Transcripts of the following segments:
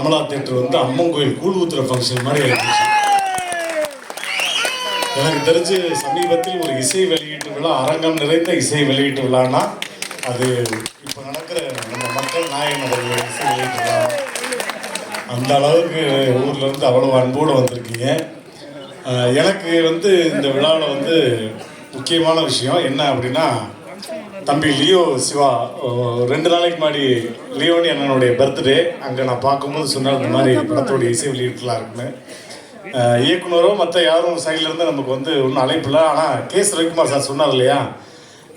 Kamala theatre வந்து அம்மன் கோயில் கூழ் ஊத்துற ஃபங்க்ஷன் மாதிரி ஆயிடுச்சு. எனக்கு தெரிஞ்சு சமீபத்தில் ஒரு இசை வெளியீட்டு விழா, அரங்கம் நிறைந்த இசை வெளியீட்டு விழான்னா அது இப்போ நடக்கிற நம்ம மக்கள் நாயகனுடைய இசை வெளியீட்டு விழா. அந்த அளவுக்கு ஊரில் இருந்து அவ்வளோ அன்போடு வந்திருக்கீங்க. எனக்கு வந்து இந்த விழாவில் வந்து முக்கியமான விஷயம் என்ன அப்படின்னா, தம்பி லியோ சிவா 2 நாளைக்கு முன்னாடி லியோனி அண்ணனுடைய பர்த்டே, அங்கே நான் பார்க்கும்போது சொன்னால் இந்த மாதிரி படத்தோடைய இசை வெளியீட்டுலாம் இருக்குன்னு. இயக்குனரோ மற்ற யாரும் சைட்லேருந்து நமக்கு வந்து ஒன்றும் அழைப்பு இல்லை. ஆனால் கேஸ் ரவிக்குமார் சார் சொன்னார் இல்லையா,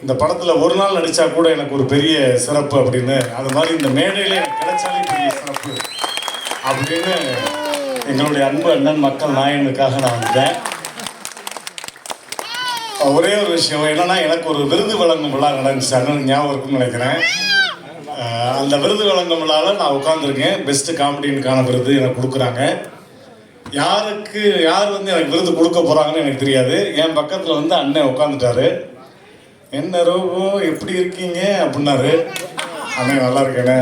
இந்த படத்தில் ஒரு நாள் நடித்தா கூட எனக்கு ஒரு பெரிய சிறப்பு அப்படின்னு. அது மாதிரி இந்த மேடையில் எனக்கு கிடைச்சாலே பெரிய சிறப்பு அப்படின்னு எங்களுடைய அன்பு அண்ணன் மக்கள் நாயகனுக்காக நான் வந்தேன். ஒரே ஒரு விஷயம் என்னன்னா, எனக்கு ஒரு விருது வழங்கும் விழா நடந்துச்சு, அண்ணன் ஞாபகம் இருக்குன்னு நினைக்கிறேன். அந்த விருது வழங்கும் விழாவில் நான் உட்காந்துருக்கேன். பெஸ்ட்டு காமெடியனுக்கான விருது எனக்கு கொடுக்குறாங்க. யார் வந்து எனக்கு விருது கொடுக்க போகிறாங்கன்னு எனக்கு தெரியாது. என் பக்கத்தில் வந்து அண்ணன் உட்காந்துட்டாரு. என்ன ரோபோ எப்படி இருக்கீங்க அப்படின்னாரு. அண்ணன் நல்லா இருக்கேனே,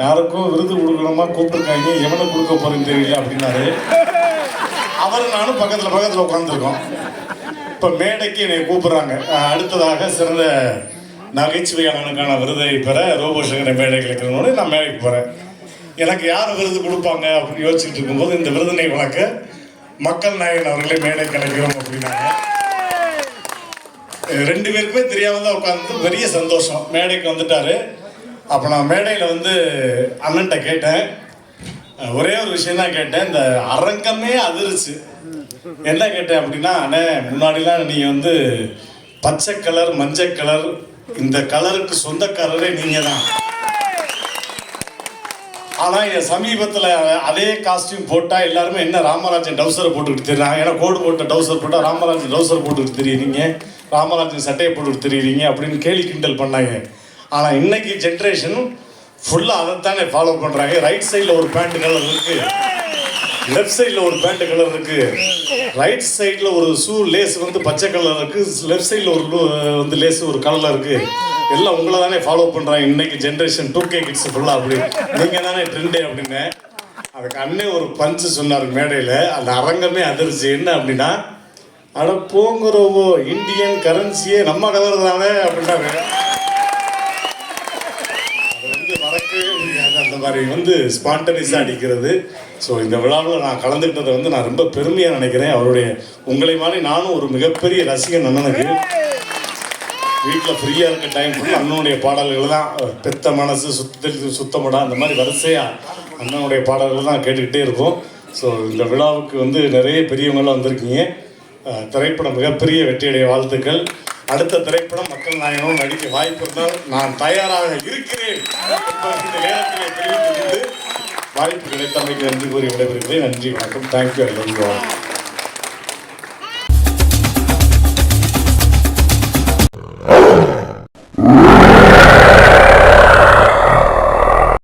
யாருக்கும் விருது கொடுக்கணுமா கூப்பிட்டுருக்காங்க, எவனை கொடுக்க போகிறேன்னு தெரியல அப்படின்னாரு. அவர் நானும் பக்கத்தில் உட்காந்துருக்கோம். இப்போ மேடைக்கு என்னை கூப்பிட்றாங்க. அடுத்ததாக சிறந்த நகைச்சுவையாளனுக்கான விருதை பெற ரோபோ சங்கரை மேடை கிடைக்கிறதோடு நான் மேடைக்கு போகிறேன். எனக்கு யார் விருது கொடுப்பாங்க அப்படின்னு யோசிச்சுட்டு இருக்கும்போது இந்த விருதினை வழங்க மக்கள் நாயகன் அவர்களே மேடை கிடைக்கிறோம் அப்படின்னாங்க. 2 பேருக்குமே தெரியாமல் தான் உட்காந்து பெரிய சந்தோஷம். மேடைக்கு வந்துட்டாரு. அப்போ நான் மேடையில் வந்து அண்ணன்ட்ட கேட்டேன், ஒரே ஒரு விஷயம் தான் கேட்டேன். இந்த அரங்கமே அதிர்ச்சு. என்ன கேட்டேன் அப்படின்னா, அண்ணே முன்னாடிலாம் நீங்கள் வந்து பச்சை கலர் மஞ்சள் கலர் இந்த கலருக்கு சொந்தக்காரரே நீங்கள் தான். ஆனால் என் சமீபத்தில் அதே காஸ்டியூம் போட்டால் எல்லாருமே என்ன ராமராஜன் டவுசரை போட்டுக்கிட்டு தெரியுறாங்க. ஏன்னா கோடு போட்ட டவுசர் போட்டால் ராமராஜன் டவுசர் போட்டுக்கிட்டு தெரியுறீங்க, ராமராஜன் சட்டையை போட்டுக்கிட்டு தெரியுறீங்க அப்படின்னு கேலி கிண்டல் பண்ணாங்க. ஆனால் இன்னைக்கு ஜென்ரேஷன் ஃபுல்லாக அதைத்தானே ஃபாலோ பண்ணுறாங்க. ரைட் சைடில் ஒரு பேண்ட் கலர் இருக்குது, லெஃப்ட் சைடில் ஒரு பேண்ட் கலர் இருக்குது, ரைட் சைடில் ஒரு ஷூ லேஸ் வந்து பச்சை கலர் இருக்குது, லெஃப்ட் சைடில் ஒரு வந்து லேஸ் ஒரு கலரில் இருக்குது. எல்லாம் உங்களை தானே ஃபாலோ பண்ணுறாங்க இன்னைக்கு ஜென்ரேஷன் 2K கிட்ஸ் ஃபுல்லாக. அப்படி நீங்கள் தானே ட்ரெண்டே அப்படின்னு அதுக்கு அண்ணே ஒரு பஞ்சு சொன்னார் மேடையில். அந்த அரங்கமே அதிர்ச்சி. என்ன அப்படின்னா, அட போங்கிறவோ இந்தியன் கரன்சியே நம்ம கலர் தானே அப்படின்னாங்க. அது வந்து மறக்கவே முடியாது. அந்த மாதிரி வந்து ஸ்பான்டனிஸாக அடிக்கிறது. ஸோ இந்த விழாவில் நான் கலந்துக்கிட்டதை வந்து நான் ரொம்ப பெருமையாக நினைக்கிறேன். அவருடைய உங்களை மாதிரி நானும் ஒரு மிகப்பெரிய ரசிகன் அண்ணனுக்கு. வீட்டில் ஃப்ரீயாக இருக்க டைம் ஃபுல்லாக அண்ணனுடைய பாடல்கள் தான். பெத்த மனசு சுத்தமடா அந்த மாதிரி வரிசையாக அண்ணனுடைய பாடல்கள் தான் கேட்டுக்கிட்டே இருக்கும். ஸோ இந்த விழாவுக்கு வந்து நிறைய பெரியவங்களாம் வந்திருக்கீங்க. திரைப்படம் மிகப்பெரிய வெற்றியடைய வாழ்த்துக்கள். அடுத்த திரைப்படம் மக்கள் நாயகனும் நடிக்க வாய்ப்பு இருந்தால் நான் தயாராக இருக்கிறேன். இந்த நேரத்தில் தெரிவித்துக்கொண்டு வாய்ப்பு கிடைத்தமைக்கு நன்றி கூறி விடைபெறுகிறேன். நன்றி, வணக்கம். தேங்க்யூ.